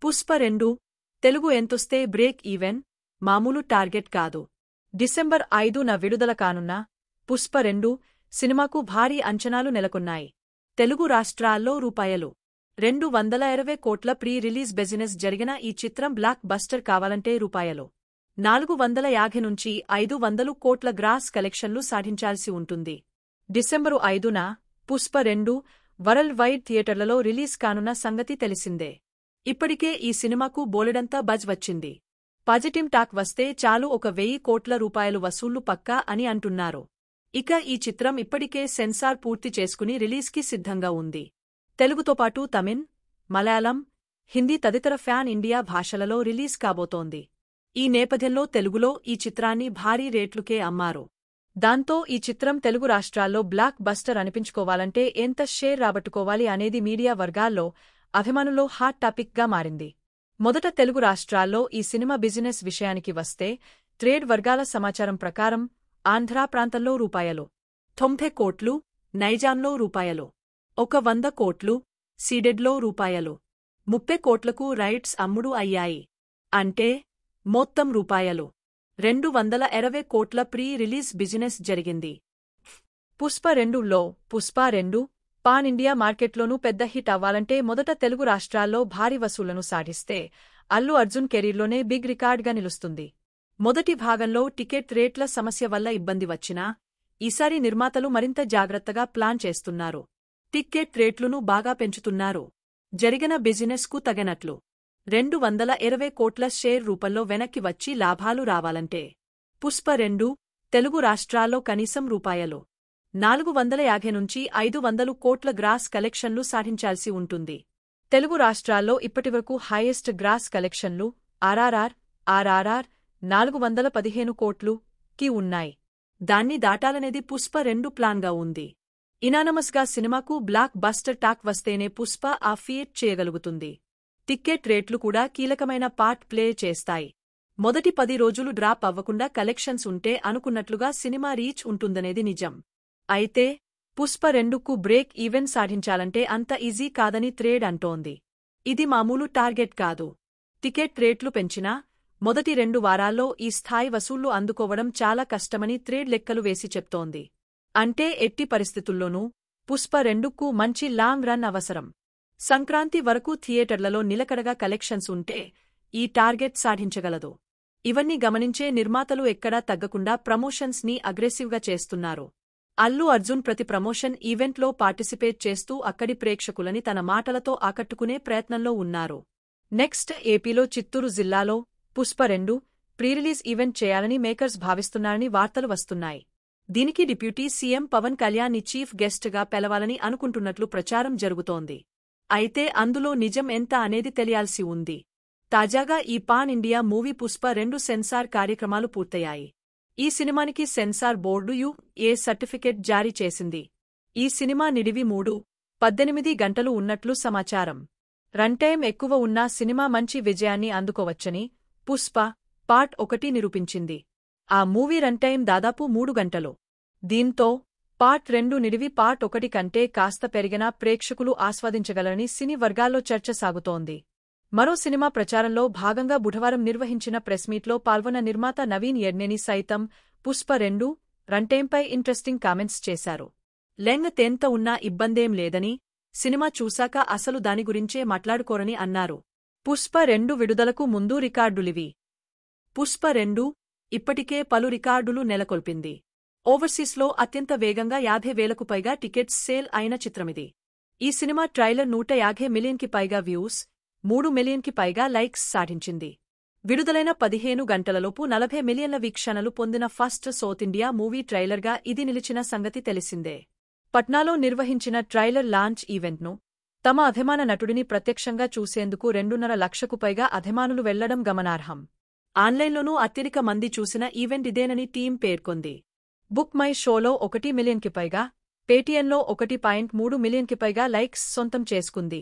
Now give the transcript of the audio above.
Pushpa 2 Telugu ఎంతొస్తే break even మామూలు target కాదు. December 5న విడుదల కానున్న పుష్ప 2 సినిమాకు భారీ అంచనాలు నెలకొన్నాయి. తెలుగు రాష్ట్రాల్లో రూ.220 కోట్ల ప్రీ రిలీజ్ బిజినెస్ జరిగిన ఈ చిత్రం బ్లాక్ బస్టర్ కావాలంటే రూ.450 నుంచి 500 కోట్ల గ్రాస్ కలెక్షన్లు సాధించాల్సి ఉంటుంది. డిసెంబరు 5న పుష్ప 2 వరల్డ్ వైడ్ థియేటర్లలో రిలీజ్ కానున్న సంగతి తెలిసిందే. ఇప్పటికే ఈ సినిమాకు బోలెడంతా బజ్ వచ్చింది. పాజిటివ్ టాక్ వస్తే చాలు ₹1,000 కోట్ల వసూళ్లు పక్కా అని అంటున్నారు. ఇక ఈ చిత్రం ఇప్పటికే సెన్సార్ పూర్తి చేసుకుని రిలీజ్కి సిద్ధంగా ఉంది. తెలుగుతో పాటు తమిళ్, మలయాళం, హిందీ తదితర ఫ్యాన్ ఇండియా భాషలలో రిలీజ్ కాబోతోంది. ఈ నేపథ్యంలో తెలుగులో ఈ చిత్రాన్ని భారీ రేట్లుకే అమ్మారు. దాంతో ఈ చిత్రం తెలుగు రాష్ట్రాల్లో బ్లాక్ బస్టర్ అనిపించుకోవాలంటే ఎంత షేర్ రాబట్టుకోవాలి అనేది మీడియా వర్గాల్లో, అభిమానుల్లో హాట్ టాపిక్గా మారింది. మొదట తెలుగు రాష్ట్రాల్లో ఈ సినిమా బిజినెస్ విషయానికి వస్తే ట్రేడ్ వర్గాల సమాచారం ప్రకారం ఆంధ్ర ప్రాంతంలో ₹90 కోట్లు, నైజాంలో ₹100 కోట్లు, సీడెడ్లో ₹30 కోట్లకు రైట్స్ అమ్ముడు అయ్యాయి. అంటే మొత్తం ₹220 కోట్ల ప్రీ రిలీజ్ బిజినెస్ జరిగింది. పుష్ప 2లో పుష్ప 2 పాన్ ఇండియా మార్కెట్లోనూ పెద్ద హిట్ అవ్వాలంటే మొదట తెలుగు రాష్ట్రాల్లో భారీ వసూళ్లను సాధిస్తే అల్లు అర్జున్ కెరీర్లోనే బిగ్ రికార్డ్గా నిలుస్తుంది. మొదటి భాగంలో టికెట్ రేట్ల సమస్య వల్ల ఇబ్బంది వచ్చినా ఈసారి నిర్మాతలు మరింత జాగ్రత్తగా ప్లాన్ చేస్తున్నారు. టికెట్ రేట్లును బాగా పెంచుతున్నారు. జరిగిన బిజినెస్కు తగినట్లు ₹220 కోట్ల షేర్ రూపంలో వెనక్కి వచ్చి లాభాలు రావాలంటే పుష్ప 2 తెలుగు రాష్ట్రాల్లో కనీసం ₹450 నుంచి 500 కోట్ల గ్రాస్ కలెక్షన్లు సాధించాల్సి ఉంటుంది. తెలుగు రాష్ట్రాల్లో ఇప్పటివరకు హైయెస్ట్ గ్రాస్ కలెక్షన్లు ఆర్ఆర్ఆర్ 415 కోట్లు ఉన్నాయి. దాన్ని దాటాలనేది పుష్ప 2 ప్లాన్గా ఉంది. ఇనానమస్గా సినిమాకు బ్లాక్ బస్టర్ టాక్ వస్తేనే పుష్ప ఆ ఫీట్ చేయగలుగుతుంది. టిక్కెట్ రేట్లు కూడా కీలకమైన పార్ట్ ప్లే చేస్తాయి. మొదటి 10 రోజులు డ్రాప్ అవ్వకుండా కలెక్షన్స్ ఉంటే అనుకున్నట్లుగా సినిమా రీచ్ ఉంటుందనేది నిజం. అయితే పుష్ప 2కు బ్రేక్ ఈవెన్ సాధించాలంటే అంత ఈజీ కాదని ట్రేడ్ అంటోంది. ఇది మామూలు టార్గెట్ కాదు. టికెట్ రేట్లు పెంచినా మొదటి 2 వారాల్లో ఈ స్థాయి వసూళ్లు అందుకోవడం చాలా కష్టమని ట్రేడ్ లెక్కలు వేసి చెప్తోంది. అంటే ఎట్టి పరిస్థితుల్లోనూ పుష్ప 2కు మంచి లాంగ్ రన్ అవసరం. సంక్రాంతి వరకు థియేటర్లలో నిలకడగా కలెక్షన్స్ ఉంటే ఈ టార్గెట్ సాధించగలదు. ఇవన్నీ గమనించే నిర్మాతలు ఎక్కడా తగ్గకుండా ప్రమోషన్స్ ని అగ్రెసివ్గా చేస్తున్నారు. అల్లు అర్జున్ ప్రతి ప్రమోషన్ ఈవెంట్లో పార్టిసిపేట్ చేస్తూ అక్కడి ప్రేక్షకులని తన మాటలతో ఆకట్టుకునే ప్రయత్నంలో ఉన్నారు. నెక్స్ట్ ఏపీలో చిత్తూరు జిల్లాలో పుష్ప 2 ప్రీరిలీజ్ ఈవెంట్ చేయాలని మేకర్స్ భావిస్తున్నారని వార్తలు వస్తున్నాయి. దీనికి డిప్యూటీ సీఎం పవన్ కళ్యాణ్ ని చీఫ్ గెస్ట్గా పిలవాలని అనుకుంటున్నట్లు ప్రచారం జరుగుతోంది. అయితే అందులో నిజం ఎంత అనేది తెలియాల్సి ఉంది. తాజాగా ఈ pan India movie Pushpa 2 censor కార్యక్రమాలు పూర్తయ్యాయి. ఈ సినిమానికి సెన్సార్ బోర్డు యుఏ సర్టిఫికెట్ జారీ చేసింది. ఈ సినిమా నిడివి 3:18 గంటలు ఉన్నట్లు సమాచారం. రన్టైమ్ ఎక్కువ ఉన్నా సినిమా మంచి విజయాన్ని అందుకోవచ్చని పుష్ప పార్ట్ 1 నిరూపించింది. ఆ మూవీ రన్టైమ్ దాదాపు 3 గంటలు. దీంతో పార్ట్ 2 నిడివి పార్ట్ 1 కంటే కాస్త పెరిగినా ప్రేక్షకులు ఆస్వాదించగలరని సినీ వర్గాల్లో చర్చ సాగుతోంది. మరో సినిమా ప్రచారంలో భాగంగా బుధవారం నిర్వహించిన ప్రెస్మీట్లో పాల్గొన్న నిర్మాత నవీన్ యడ్నేని సైతం పుష్ప 2 రన్టైంపై ఇంట్రెస్టింగ్ కామెంట్స్ చేశారు. లెంగ్త్ ఎంత ఉన్నా ఇబ్బందేం లేదని, సినిమా చూశాక అసలు దాని గురించే మాట్లాడుకోరని అన్నారు. పుష్ప 2 విడుదలకు ముందు రికార్డులివి. పుష్ప 2 ఇప్పటికే పలు రికార్డులు నెలకొల్పింది. ఓవర్సీస్లో అత్యంత వేగంగా 50,000కు పైగా టికెట్స్ సేల్ అయిన చిత్రమిది. ఈ సినిమా ట్రైలర్ 150 మిలియన్కి పైగా వ్యూస్, 3 మిలియన్కి పైగా లైక్స్ సాధించింది. విడుదలైన 15 గంటలలోపు 40 మిలియన్ల వీక్షణలు పొందిన ఫస్ట్ సౌత్ ఇండియా మూవీ ట్రైలర్గా ఇది నిలిచిన సంగతి తెలిసిందే. పట్నాలో నిర్వహించిన ట్రైలర్ లాంచ్ ఈవెంట్ను తమ అభిమాన నటుడిని ప్రత్యక్షంగా చూసేందుకు 2.5 లక్షకు పైగా అభిమానులు వెళ్లడం గమనార్హం. ఆన్లైన్లోనూ అత్యధిక మంది చూసిన ఈవెంట్ ఇదేనని టీం పేర్కొంది. బుక్ మై షోలో 1 మిలియన్కి పైగా, పేటీఎంలో 1.3 మిలియన్కి పైగా లైక్స్ సొంతం చేసుకుంది.